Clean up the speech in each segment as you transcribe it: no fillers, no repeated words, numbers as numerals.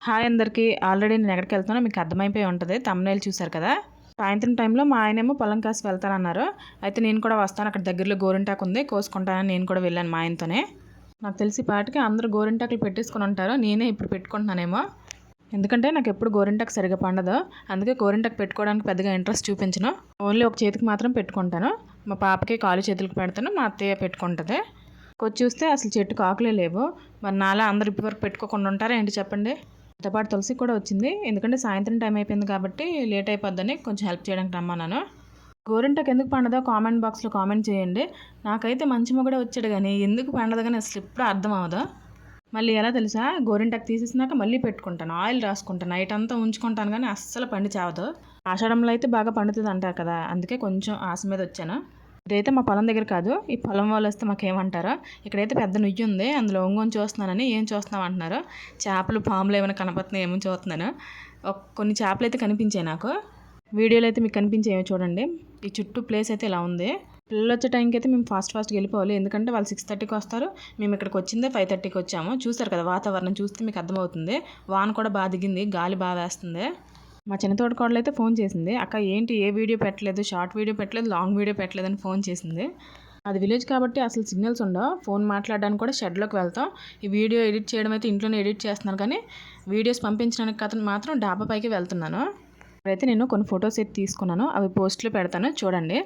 Hi అందరికీ. Already నేను ఎక్కడికి వెళ్తున్నానో మీకు అర్థమైపోయి ఉంటుంది. థంబ్‌నెయిల్ చూసారు కదా. సాయంత్రం టైంలో మా ఆయనేమో పొలం కాసి వెళ్తానన్నారు. అయితే నేను కూడా వస్తాను, అక్కడ దగ్గరలో గోరింటాకు ఉంది, కోసుకుంటానని నేను కూడా వెళ్ళాను మా ఆయనతోనే. నాకు తెలిసి పాటికి అందరూ గోరింటాకులు పెట్టేసుకుని ఉంటారు. నేనే ఇప్పుడు పెట్టుకుంటున్నానేమో, ఎందుకంటే నాకు ఎప్పుడు గోరింటాకు సరిగా పండదు. అందుకే గోరింటాకు పెట్టుకోవడానికి పెద్దగా ఇంట్రెస్ట్ చూపించను. ఓన్లీ ఒక చేతికి మాత్రం పెట్టుకుంటాను. మా పాపకి కాలు చేతులకు పెడతాను, మా అత్తయ్య పెట్టుకుంటుంది. కొచ్చి చూస్తే అసలు చెట్టుకు ఆకులే లేవు. మరి నాలా అందరు ఇప్పటివరకు పెట్టుకోకుండా ఉంటారా ఏంటి చెప్పండి. దాంతో పాటు తులసి కూడా వచ్చింది, ఎందుకంటే సాయంత్రం టైం అయిపోయింది కాబట్టి లేట్ అయిపోద్దని కొంచెం హెల్ప్ చేయడానికి రమ్మన్నాను. గోరింటాకు ఎందుకు పండదో కామెంట్ బాక్స్లో కామెంట్ చేయండి. నాకైతే మంచి మొగుడే వచ్చాడు కానీ ఎందుకు పండదు కానీ అసలు ఎప్పుడు అర్థం అవ్వదు. మళ్ళీ ఎలా తెలుసా, గోరింటాకు తీసేసినాక మళ్ళీ పెట్టుకుంటాను, ఆయిల్ రాసుకుంటాను, నైట్ అంతా ఉంచుకుంటాను కానీ అస్సలు పండి చావదు. ఆషాఢంలో అయితే బాగా పండుతుంది అంటారు కదా, అందుకే కొంచెం ఆశ మీద వచ్చాను. ఇదైతే మా పొలం దగ్గర కాదు, ఈ పొలం వాళ్ళు వస్తే మాకేమంటారో. ఇక్కడైతే పెద్ద నుయ్యి ఉంది, అందులో ఒంగొని చూస్తున్నానని. ఏం చూస్తున్నావు అంటున్నారు. చేపలు పాములు ఏమైనా కనపడుతున్నాయి ఏమో చూస్తున్నాను. కొన్ని చేపలు అయితే కనిపించాయి నాకు. వీడియోలో అయితే మీకు కనిపించేమో చూడండి. ఈ చుట్టూ ప్లేస్ అయితే ఇలా ఉంది. పిల్లలు వచ్చే టైంకి అయితే మేము ఫాస్ట్గా వెళ్ళిపోవాలి, ఎందుకంటే వాళ్ళు 6:30కి వస్తారు. మేము ఇక్కడికి వచ్చిందే 5:30కి వచ్చాము. చూసారు కదా వాతావరణం చూస్తే మీకు అర్థమవుతుంది. వాన కూడా బాగా దిగింది, గాలి బాగా వేస్తుంది. మా చిన్న తోటకోడలు అయితే ఫోన్ చేసింది, అక్క ఏంటి ఏ వీడియో పెట్టలేదు, షార్ట్ వీడియో పెట్టలేదు, లాంగ్ వీడియో పెట్టలేదు అని ఫోన్ చేసింది. అది విలేజ్ కాబట్టి అసలు సిగ్నల్స్ ఉండవు. ఫోన్ మాట్లాడడానికి కూడా షెడ్లోకి వెళ్తాం. ఈ వీడియో ఎడిట్ చేయడం అయితే ఇంట్లోనే ఎడిట్ చేస్తున్నాను, కానీ వీడియోస్ పంపించడానికి అతను మాత్రం డాబా పైకి వెళ్తున్నాను. ఇప్పుడైతే నేను కొన్ని ఫొటోస్ అయితే తీసుకున్నాను, అవి పోస్ట్లో పెడతాను చూడండి.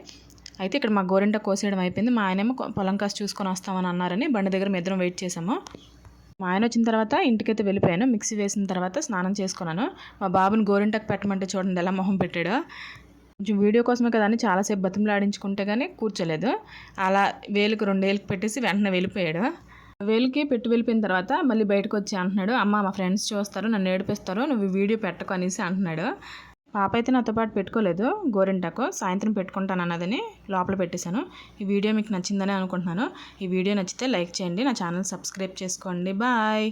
అయితే ఇక్కడ మా గోరింట కోసేయడం అయిపోయింది. మా ఆయనేమో పొలం కాసి చూసుకొని వస్తామని అన్నారని బండి దగ్గర మేము ఇద్దరం వెయిట్ చేసాము. మా ఆయన వచ్చిన తర్వాత ఇంటికైతే వెళ్ళిపోయాను. మిక్సీ వేసిన తర్వాత స్నానం చేసుకున్నాను. మా బాబుని గోరింటాకు పెట్టమంటే చూడండి ఎలా మొహం పెట్టాడు. కొంచెం వీడియో కోసమే కదా అని చాలాసేపు బతిమలాడించుకుంటే కానీ కూర్చోలేదు. అలా వేలుకు 2 వేలకు పెట్టేసి వెంటనే వెళ్ళిపోయాడు. వేలుకి పెట్టి వెళ్ళిపోయిన తర్వాత మళ్ళీ బయటకు వచ్చి అంటున్నాడు, అమ్మ మా ఫ్రెండ్స్ చూస్తారు, నన్ను ఏడిపిస్తారు, నువ్వు వీడియో పెట్టకు అనేసి అంటున్నాడు. పాప అయితే నాతో పాటు పెట్టుకోలేదు గోరింటాకు, సాయంత్రం పెట్టుకుంటాను అన్నదని లోపల పెట్టేశాను. ఈ వీడియో మీకు నచ్చిందని అనుకుంటున్నాను. ఈ వీడియో నచ్చితే లైక్ చేయండి, నా ఛానల్ సబ్స్క్రైబ్ చేసుకోండి. బాయ్.